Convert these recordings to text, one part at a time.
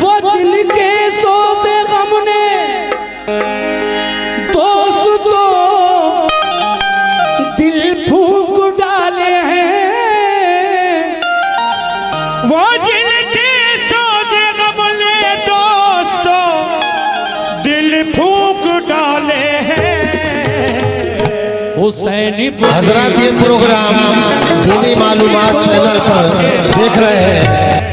वो जिनके सोते गम ने दोस्तों दिल फूंक डाले हैं, वो जिनके सोते गम ने दोस्तों दिल फूंक डाले हैं। हुसैन हजरत ये प्रोग्राम दीनी मालूमात चैनल पर देख रहे हैं।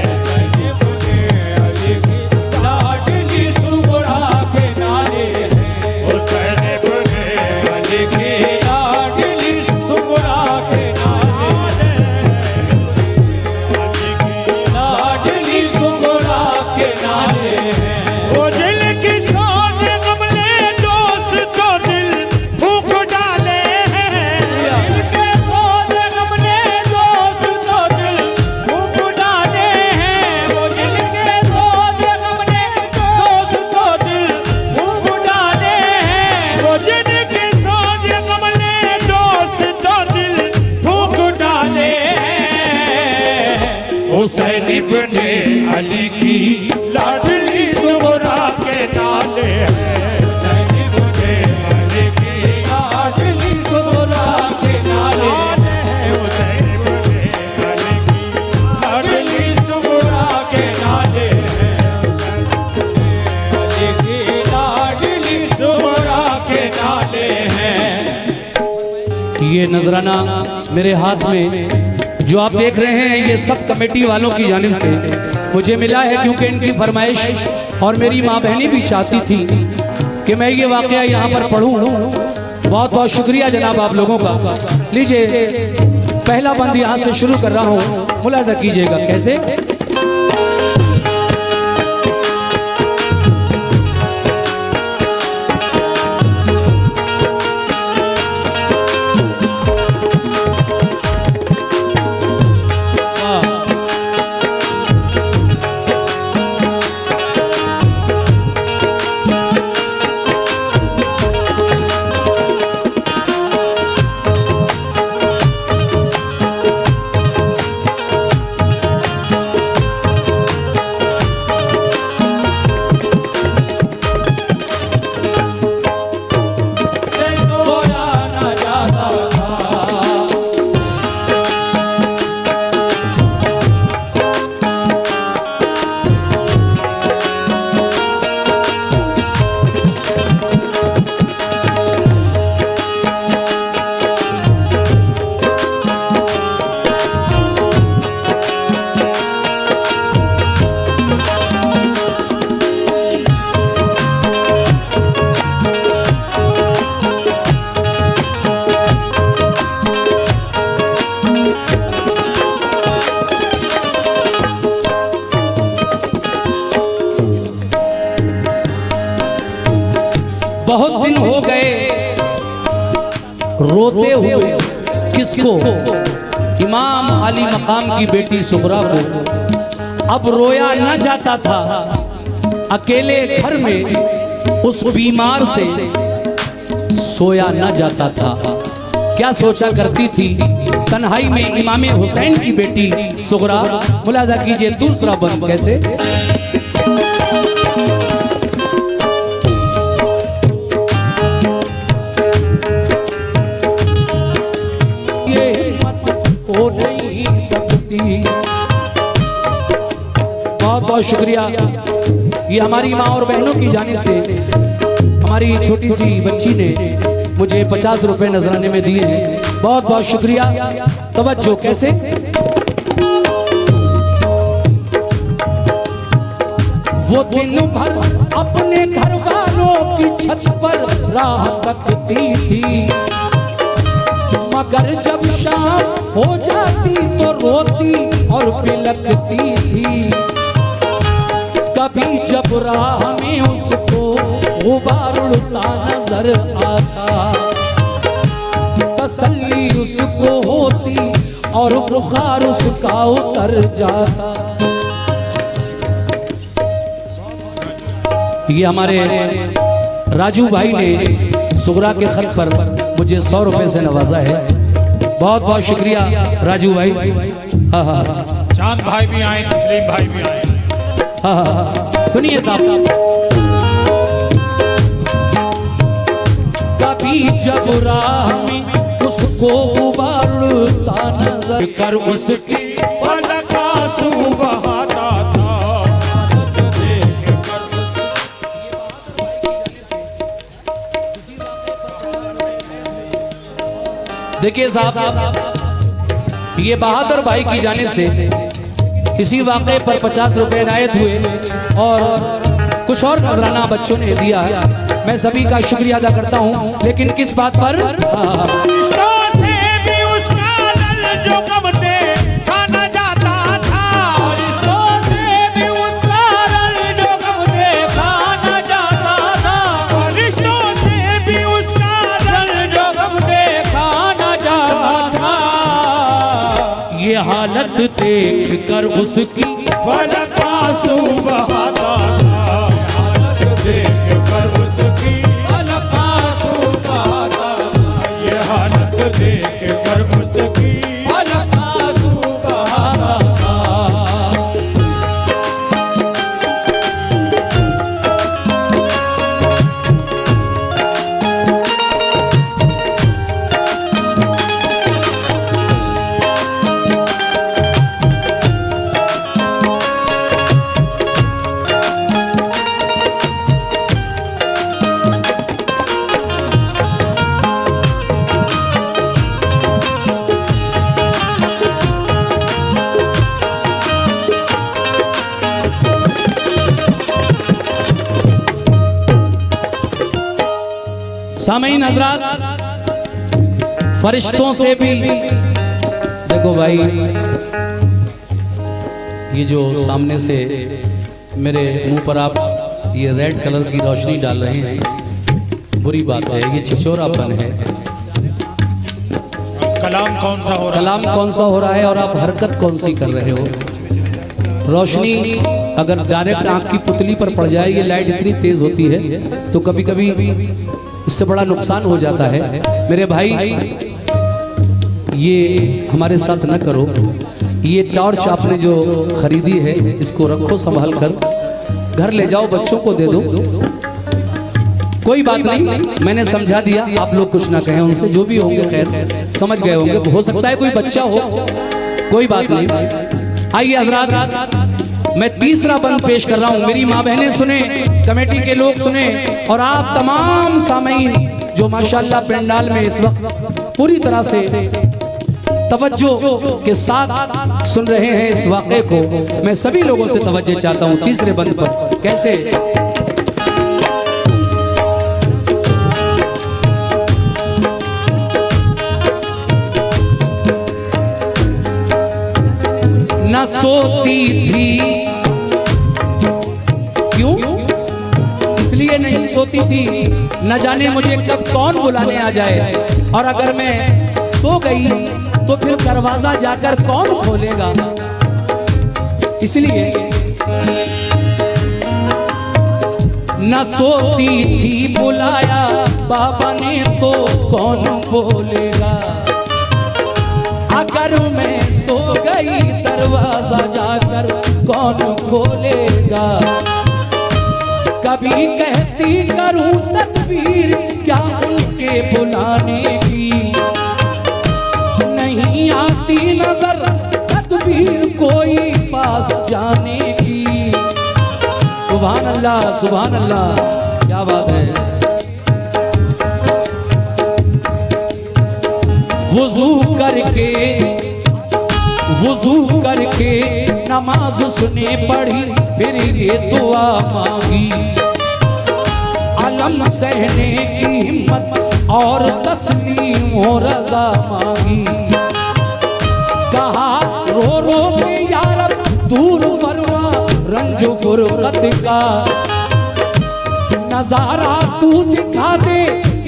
हुसैन इब्ने अली की लाडली सुगरा के नाले हैं। हुसैन इब्ने अली की लाडली सुगरा के नाले हैं। हुसैन इब्ने अली की लाडली सुगरा के नाले हैं। अली की लाडली सुगरा के नाले हैं। ये नजराना मेरे हाथ में जो आप देख रहे हैं ये सब कमेटी वालों की जानिब से मुझे मिला है, क्योंकि इनकी फरमाइश और मेरी माँ बहनी भी चाहती थी कि मैं ये वाकया यहाँ पर पढ़ूँ। बहुत बहुत शुक्रिया जनाब आप लोगों का। लीजिए पहला बंद यहाँ से शुरू कर रहा हूँ, मुलाजा कीजिएगा कैसे। बहुत दिन हो गए रोते हुए किसको, इमाम अली मकाम की बेटी सुगरा को। अब रोया न जाता था अकेले घर में, उस बीमार से सोया न जाता था। क्या सोचा करती थी तन्हाई में इमाम हुसैन की बेटी सुगरा। मुलाजा कीजिए दूसरा बंद कैसे। बहुत बहुत शुक्रिया। ये हमारी माँ और बहनों की जानिब से हमारी छोटी सी बच्ची ने मुझे 50 रुपए नजराने में दिए हैं। बहुत बहुत शुक्रिया। तवज्जो कैसे। वो दिन भर अपने घर वालों की छत पर राह तकती थी, मगर जब शाम हो जाती तो रोती और बिलखती थी। कभी जब राह में उसको गुबार उड़ता नजर आता, तसल्ली उसको होती और बुखार उसका उतर जाता। ये हमारे राजू भाई ने सुगरा के खत पर मुझे 100 रुपए से नवाजा है। बहुत बहुत शुक्रिया राजू भाई। हाँ हाँ चांद भाई भी आए, तस्लीम भाई भी आए। हाँ, सुनिए साहब। कभी जब राह में उसको उबारता नजर कर उसकी पलक आंसू बहाता था। देख कर देखिए साहब, ये बहादुर भाई की जानिब से इसी वाक़े पर 50 रुपए इनायत हुए और कुछ और नजराना बच्चों ने दिया है। मैं सभी का शुक्रिया अदा करता हूँ, लेकिन किस बात पर? रिश्तों से भी उसका दिल जो कब देखा न जाता था। रिश्तों से भी उसका दिल जो कब देखा न जाता था। रिश्तों से भी उसका दिल जो कब देखा न जाता था। ये हालत देख कर उसकी पलक आंसू बहाता था। हालत देख कर उसकी पलक आंसू बहाता था। ये हालत देख कर उसकी पलक आंसू बहाता था। सामईन हजरात, फरिश्तों से भी देखो भाई, ये जो सामने से मेरे मुंह पर आप ये रेड कलर की रोशनी डाल रहे हैं, बुरी बात है, ये छिछोरापन है। कलाम कौन सा हो रहा है? कलाम कौन सा हो रहा है और आप हरकत कौन सी कर रहे हो? रोशनी अगर डायरेक्ट आंख की पुतली पर पड़ जाए, ये लाइट इतनी तेज होती है तो कभी कभी इससे बड़ा नुकसान हो जाता है। मेरे भाई, ये हमारे साथ न करो। ये टॉर्च आपने जो खरीदी है, इसको रखो संभाल कर, घर ले जाओ, बच्चों को दे दो। कोई बात नहीं, मैंने समझा दिया, आप लोग कुछ ना कहें उनसे, जो भी होंगे खैर समझ गए होंगे। हो सकता है कोई बच्चा हो, कोई बात नहीं। आइए हजरात, मैं तीसरा बंद पेश कर रहा हूं। मेरी माँ बहनें सुने, कमेटी के लोग सुने, और आप तमाम सामईन जो माशाल्लाह पंडाल में इस वक्त पूरी तरह से तवज्जो के साथ सुन रहे हैं इस वाक़े को, मैं सभी लोगों से तवज्जो चाहता हूं तीसरे बंद पर। कैसे? न सोती थी, क्यों? इसलिए नहीं सोती थी, न जाने मुझे कब कौन बुलाने आ जाए, और अगर मैं सो गई तो फिर दरवाजा जाकर कौन खोलेगा। इसलिए न सोती थी, बुलाया बाबा ने तो कौन बोलेगा। अगर मैं सो गई दरवाजा जाकर कौन खोलेगा। कभी कहती करूं तदबीर क्या उनके बुलाने की, नहीं आती नजर तदबीर कोई पास जाने की। सुभान अल्लाह, सुभान अल्लाह, क्या बात है। वुजू करके नमाज उसने पढ़ी, फिर ये दुआ मांगी। अलम सहने की हिम्मत और तस्लीम और रज़ा मांगी। कहा रो रो के या रब दूर फरमा रंज फुरकत का, नजारा तू दिखा दे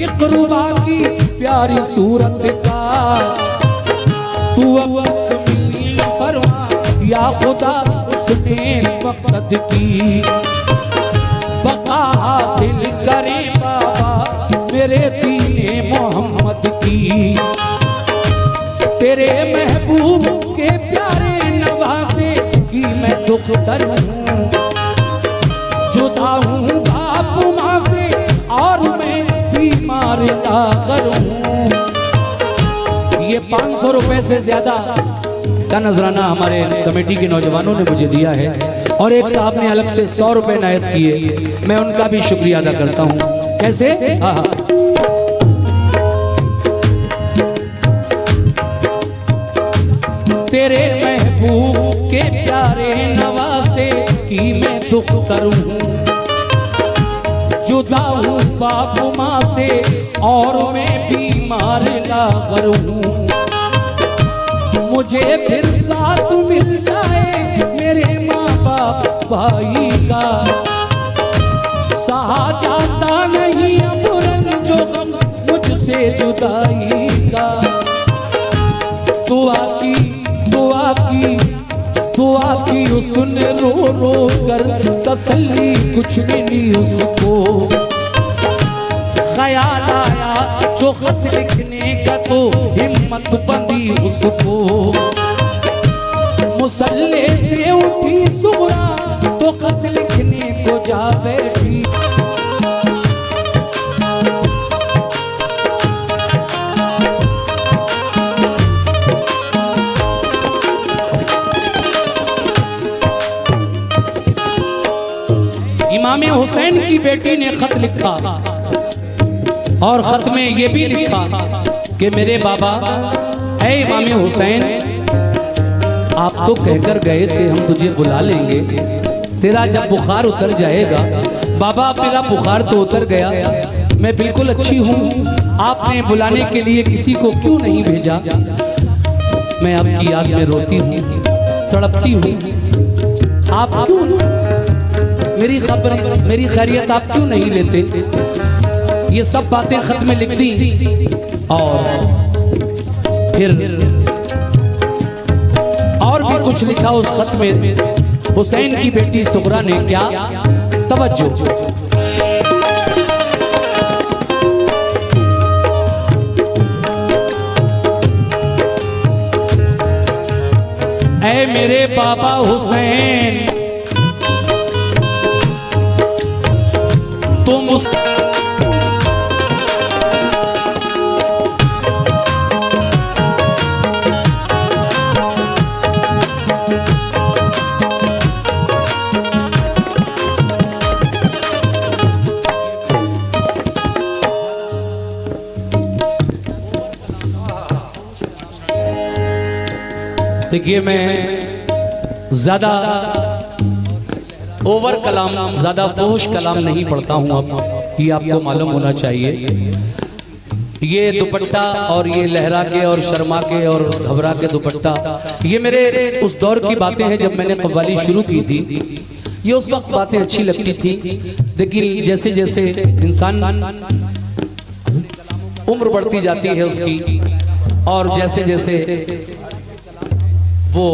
इक़रुबा की प्यारी सूरत का। तू अब मिली फरमा या खुदा उसने मकसद की, बका हासिल करे बाबा मेरे दीने मोहम्मद की। तेरे महबूब के प्यारे नवासे की मैं दुख दर हूँ, 500 रुपए से ज्यादा का नजराना हमारे कमेटी के नौजवानों ने मुझे दिया है और एक साहब ने अलग से 100 रुपए नायत किए, मैं उनका भी शुक्रिया अदा करता हूँ। कैसे? हाँ, तेरे महबूब के प्यारे नवासे की मैं दुख करूं, जुदा हूँ बाप माँ से और मैं बीमार ना करूं, मुझे फिर साथ मिल जाए मेरे माँ बाप भाई का, सहा जाता नहीं अब रंजो गम मुझसे जुदाई का, दुआ की उसने रो रो कर तसल्ली कुछ भी नहीं उसको, ख्याल आया जो खत लिखने का तो हिम्मत बंदी उसको, मुसल्ले से उठी सुगरा तो खत लिखने को जा बैठी, इमाम हुसैन की बेटी ने खत लिखा और खत में ये भी लिखा कि मेरे बाबा, ऐ इमाम हुसैन, आप तो कहकर गए थे हम तुझे बुला लेंगे, तेरा जब बुखार उतर जाएगा। बाबा मेरा बुखार तो उतर गया, मैं बिल्कुल अच्छी हूँ, आपने बुलाने के लिए किसी को क्यों नहीं भेजा? मैं आपकी याद में रोती हूँ, तड़पती हूँ, आप क्यों मेरी खैरियत आप क्यों नहीं लेते? ये सब बातें खत में लिख दी और फिर और भी कुछ लिखा उस खत में। हुसैन की बेटी सुगरा ने क्या? तवज्जो, ऐ मेरे बाबा हुसैन, तुम उस देखिए, मैं ज्यादा ओवर कलाम, ज्यादा फोश कलाम नहीं पढ़ता हूँ, अब ये आपको मालूम होना चाहिए। ये दुपट्टा और ये लहरा के और शर्मा के और घबरा के दुपट्टा, ये मेरे उस दौर की बातें हैं जब मैंने कव्वाली शुरू की थी। ये उस वक्त बातें अच्छी लगती थी, लेकिन जैसे जैसे इंसान उम्र बढ़ती जाती है उसकी, और जैसे जैसे वो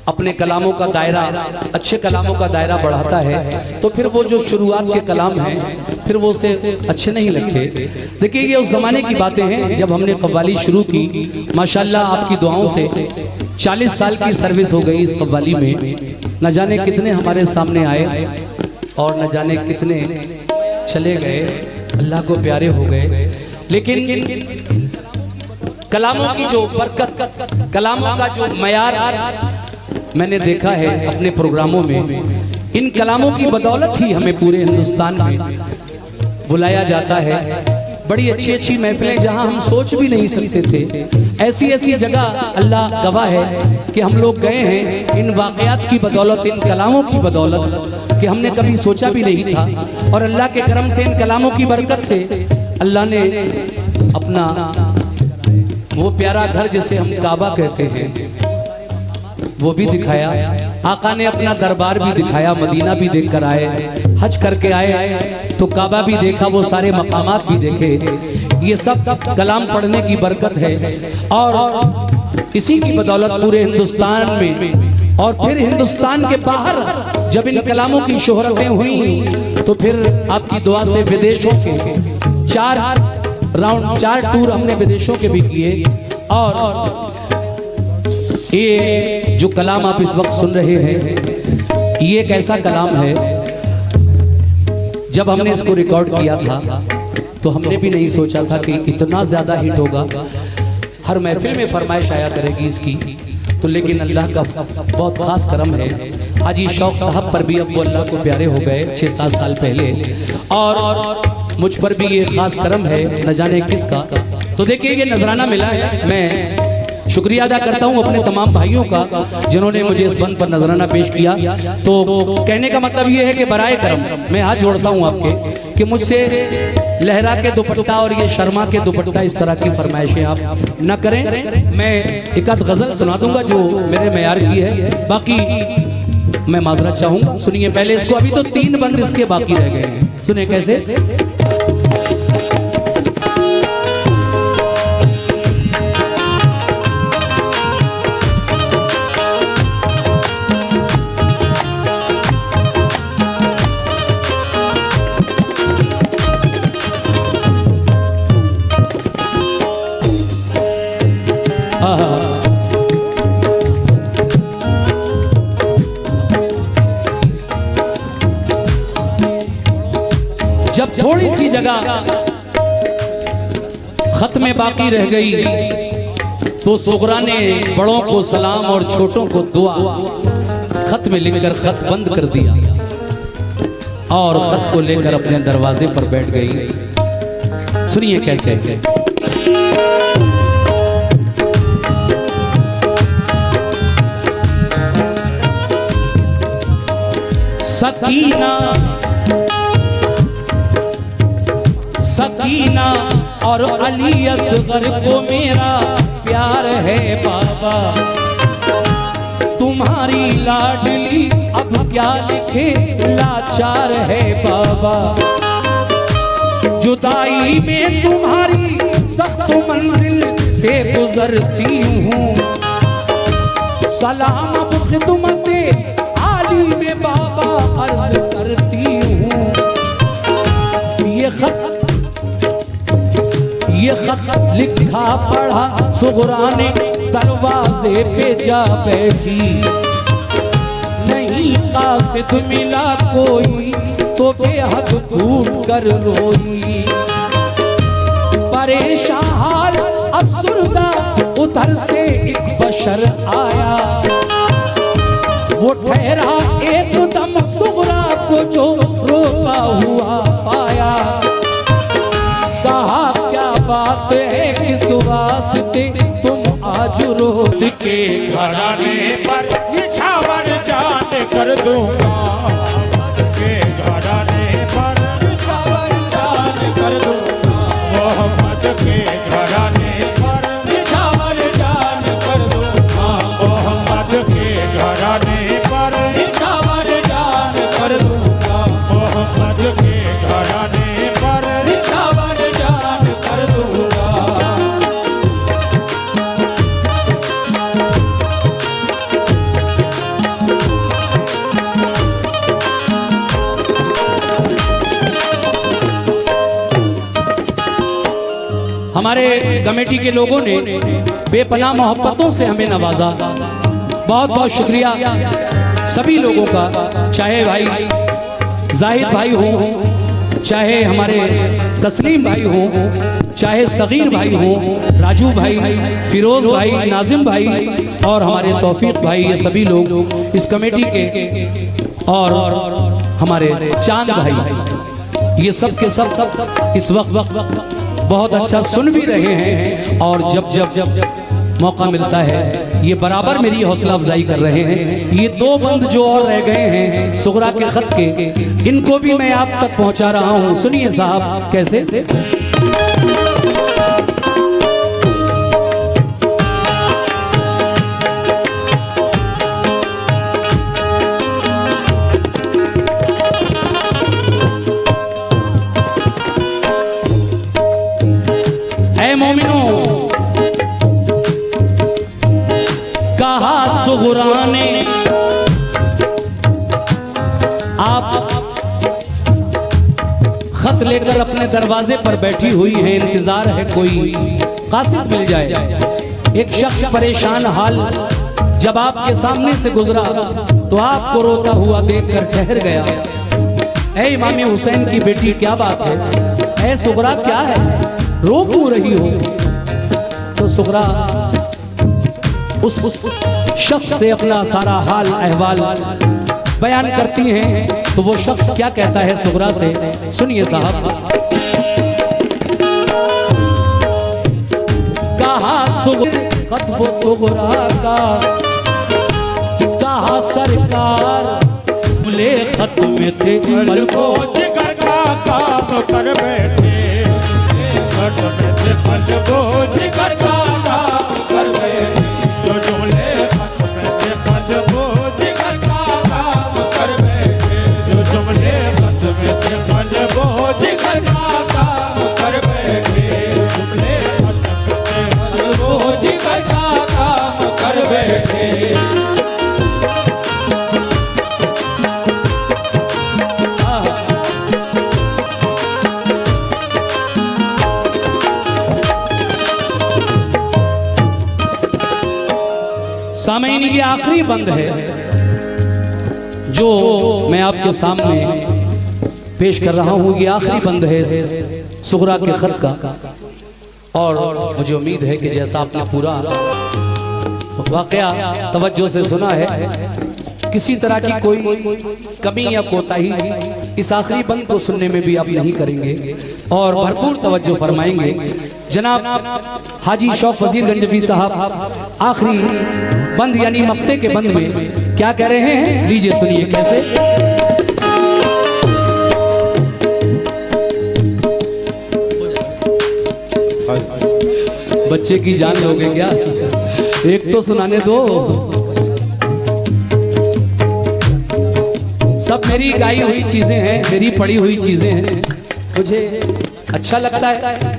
अपने कलामों का दायरा, अच्छे कलामों का दायरा बढ़ाता है, तो फिर वो जो शुरुआत के कलाम हैं फिर वो उसे अच्छे नहीं लगते। देखिए, ये उस ज़माने की बातें हैं जब हमने कव्वाली शुरू की। माशाल्लाह आपकी दुआओं से 40 साल की सर्विस हो गई इस कव्वाली में। न जाने कितने हमारे सामने आए और न जाने कितने चले गए, अल्लाह को प्यारे हो गए। लेकिन कलामों की जो बरकत, कलामों का जो मयार मैंने देखा है अपने प्रोग्रामों में, इन कलामों की बदौलत ही हमें पूरे हिंदुस्तान में बुलाया जाता है। बड़ी अच्छी अच्छी महफिलें जहां हम सोच भी नहीं सकते थे, ऐसी ऐसी जगह अल्लाह गवाह है कि हम लोग गए हैं इन वाक़यात की बदौलत, इन कलामों की बदौलत कि हमने कभी सोचा भी नहीं था। और अल्लाह के करम से, इन कलामों की बरकत से अल्लाह ने अपना वो प्यारा घर जिसे हम काबा कहते हैं वो भी दिखाया। आका ने अपना दरबार भी दिखाया, मदीना भी देख कर आए, हज करके आए तो काबा भी देखा, वो सारे मकामात भी देखे। ये सब कलाम पढ़ने की बरकत है और इसी की बदौलत पूरे हिंदुस्तान में और फिर हिंदुस्तान के बाहर जब इन कलामों की शोहरतें हुई तो फिर आपकी दुआ से विदेशों के 4 टूर हमने विदेशों के भी किए। और ये जो कलाम आप इस वक्त सुन रहे हैं, ये एक ऐसा कलाम है, जब हमने इसको रिकॉर्ड किया था तो हमने भी नहीं सोचा था कि इतना ज़्यादा हिट होगा। हर महफिल में फरमाइश आया करेगी इसकी। तो लेकिन अल्लाह का बहुत ख़ास करम है, हाजी शौक साहब पर भी अब वो अल्लाह को प्यारे हो गए 6-7 साल पहले, और मुझ पर भी ये ख़ास करम है, न जाने किसका। तो देखिए ये नजराना मिला है, मैं शुक्रिया अदा करता हूँ अपने तमाम भाइयों का जिन्होंने मुझे इस बंद पर नजराना पेश किया। तो कहने का मतलब ये है कि बराए करम मैं हाथ जोड़ता हूँ आपके कि मुझसे लहरा के दुपट्टा और ये शर्मा के दुपट्टा इस तरह की फरमाइशें आप न करें। मैं एक आध गज़ल सुना दूंगा जो मेरे मेयार की है, बाकी मैं माजरत चाहूँगा। सुनिए पहले इसको, अभी तो 3 बंद इसके बाकी रह गए हैं। सुनिए कैसे। जब थोड़ी सी जगह खत में बाकी रह गई तो सुगरा ने बड़ों को सलाम और छोटों को दुआ खत में लिखकर खत बंद कर दिया और खत को लेकर अपने दरवाजे पर बैठ गई। सुनिए कैसे। सकीना सकीना और अली असगर को मेरा प्यार है बाबा, तुम्हारी लाडली अब क्या लिखे लाचार है बाबा, जुदाई में तुम्हारी सख्त मंजिल से गुजरती हूँ, सलाम अब खिदमते आली में बाबा अर्ज करती हूँ। ये खत लिखा पढ़ा सुगरा ने दरवाजे पे जा बैठी, नहीं कासिद मिला कोई तो बेहद फूट कर रोई, परेशान हाल अफसुर्दा उधर से एक बशर आया, वो ठहरा एकदम सुगरा को जो रोता हुआ पाया, कहा क्या बात है किस वास्ते तुम आज रोद के घराने पर निछावर जान कर दूंगा, के घराने पर निछावर जान कर दूंगा, मोहम्मद के घराने पर निछावर जान कर दूंगा, मोहम्मद के घराने पर निछावर जान कर दूंगा, मोहम्मद के घराने पर निछावर जान कर दूंगा। हमारे कमेटी के लोगों ने बेपनाह मोहब्बतों से हमें नवाजा, बहुत बहुत शुक्रिया सभी लोगों का, चाहे भाई जाहिद भाई हो, चाहे हमारे तस्लीम भाई हो, चाहे सगीर भाई हो, राजू भाई, फिरोज भाई, नाजिम भाई और हमारे तौफीक भाई, ये सभी लोग इस कमेटी के, और हमारे चांद भाई, ये सब के सब इस वक्त बहुत अच्छा सुन भी रहे हैं, और जब जब जब मौका मिलता है ये बराबर मेरी हौसला अफजाई कर रहे हैं। ये 2 बंद जो और रह गए हैं सुगरा के खत के, इनको भी मैं आप तक पहुंचा रहा हूं। सुनिए साहब कैसे। ऐ मोमिनो कहा सुगरा ने, आप खत लेकर अपने दरवाजे पर बैठी हुई हैं, इंतजार है कोई कासिद मिल जाए। एक शख्स परेशान हाल जब आपके सामने से गुजरा तो आपको रोता हुआ देखकर ठहर गया। ऐ इमाम हुसैन की बेटी क्या बात है, ऐ सुगरा क्या है, रो क्यों रही हो? तो सुगरा उस शख्स से अपना सारा हाल अहवाल बयान करती हैं। तो वो शख्स क्या कहता है सुगरा से, सुनिए साहब। कहा सुगरा का, कहा सरकार बोले खत में थे पल को जिगर का काम कर बैठे, खत में थे पल को जिगर का काम कर बैठे, जो जुमले खत में थे पल को जिगर का काम कर बैठे, जो जुमले खत में थे पल को जिगर का काम कर बैठे, जुमले खत में थे पल को जिगर का काम कर बैठे। सामईन की आखिरी बंद है जो मैं आपके सामने पेश कर रहा हूँ। ये आखिरी बंद है सुगरा के खत का, और मुझे उम्मीद है कि जैसा आपने पूरा वाकया तवज्जो से सुना है, किसी तरह की कोई कमी या कोताही इस आखिरी बंद को सुनने में भी आप नहीं करेंगे और भरपूर तवज्जो फरमाएंगे। जनाब हाजी शौक वजीर गंजवी साहब आखिरी बंद यानी मक्ते के बंद में क्या कह रहे हैं, लीजिए सुनिए कैसे। बच्चे की जान लोगे क्या, एक तो सुनाने दो। सब मेरी गाई हुई चीजें हैं, मेरी पढ़ी हुई चीजें हैं, मुझे अच्छा लगता है,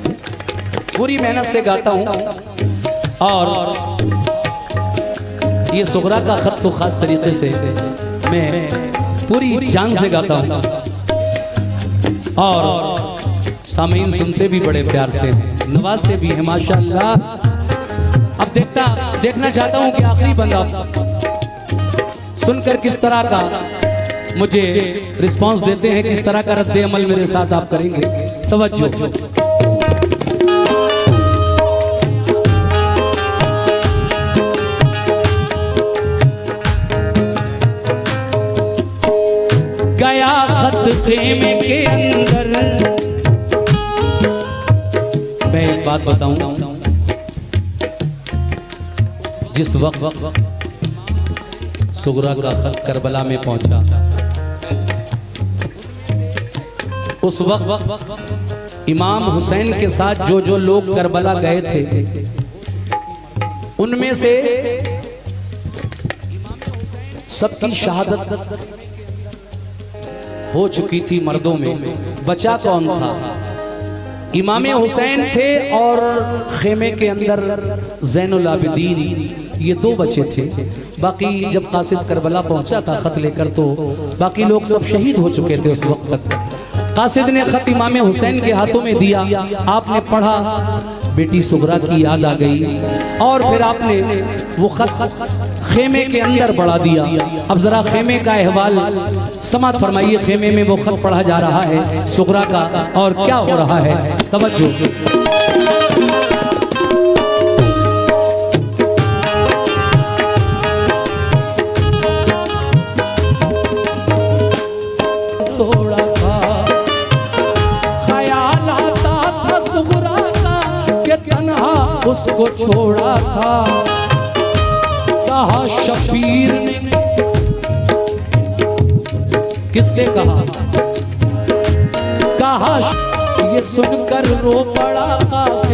पूरी मेहनत से गाता हूँ। और ये सुगरा का खत तो खास तरीके से मैं पूरी जान से गाता हूँ और सामीन सुनते भी बड़े प्यार से हैं, नवाजते भी हैं माशाअल्लाह। अब देखना चाहता हूँ कि आखिरी बंदा सुनकर किस तरह का मुझे रिस्पांस देते हैं, किस तरह का रद्द अमल मेरे साथ आप करेंगे। तवज्जो। गया खत खेमे के अंदर, मैं एक बात बताऊं, जिस वक्त सुगरा का खत करबला में पहुंचा, उस वक्त इमाम हुसैन के साथ जो जो लोग करबला गए थे, उनमें से सबकी शहादत हो चुकी थी मर्दों में। बचा कौन था? इमाम हुसैन थे और खेमे के अंदर ज़ैनुल आबिदीन, ये दो बचे थे। बाकी जब कासिद करबला पहुंचा था खत लेकर, तो बाकी लोग सब शहीद हो चुके थे उस वक्त तक। कासिद ने खत इमाम हुसैन के हाथों में दिया, आपने पढ़ा, बेटी सुगरा की याद आ गई, और फिर आपने वो खत खेमे के अंदर बढ़ा दिया। अब जरा खेमे का अहवाल समात फरमाइए, खेमे में वो खत पढ़ा जा रहा है सुगरा का, और क्या हो रहा है, तवज्जो। थोड़ा था ख्याल आता था सुगरा का कि तन्हा उसको छोड़ा था। कहा शबीर ने, किससे कहा ये सुनकर रो पड़ा कासिद।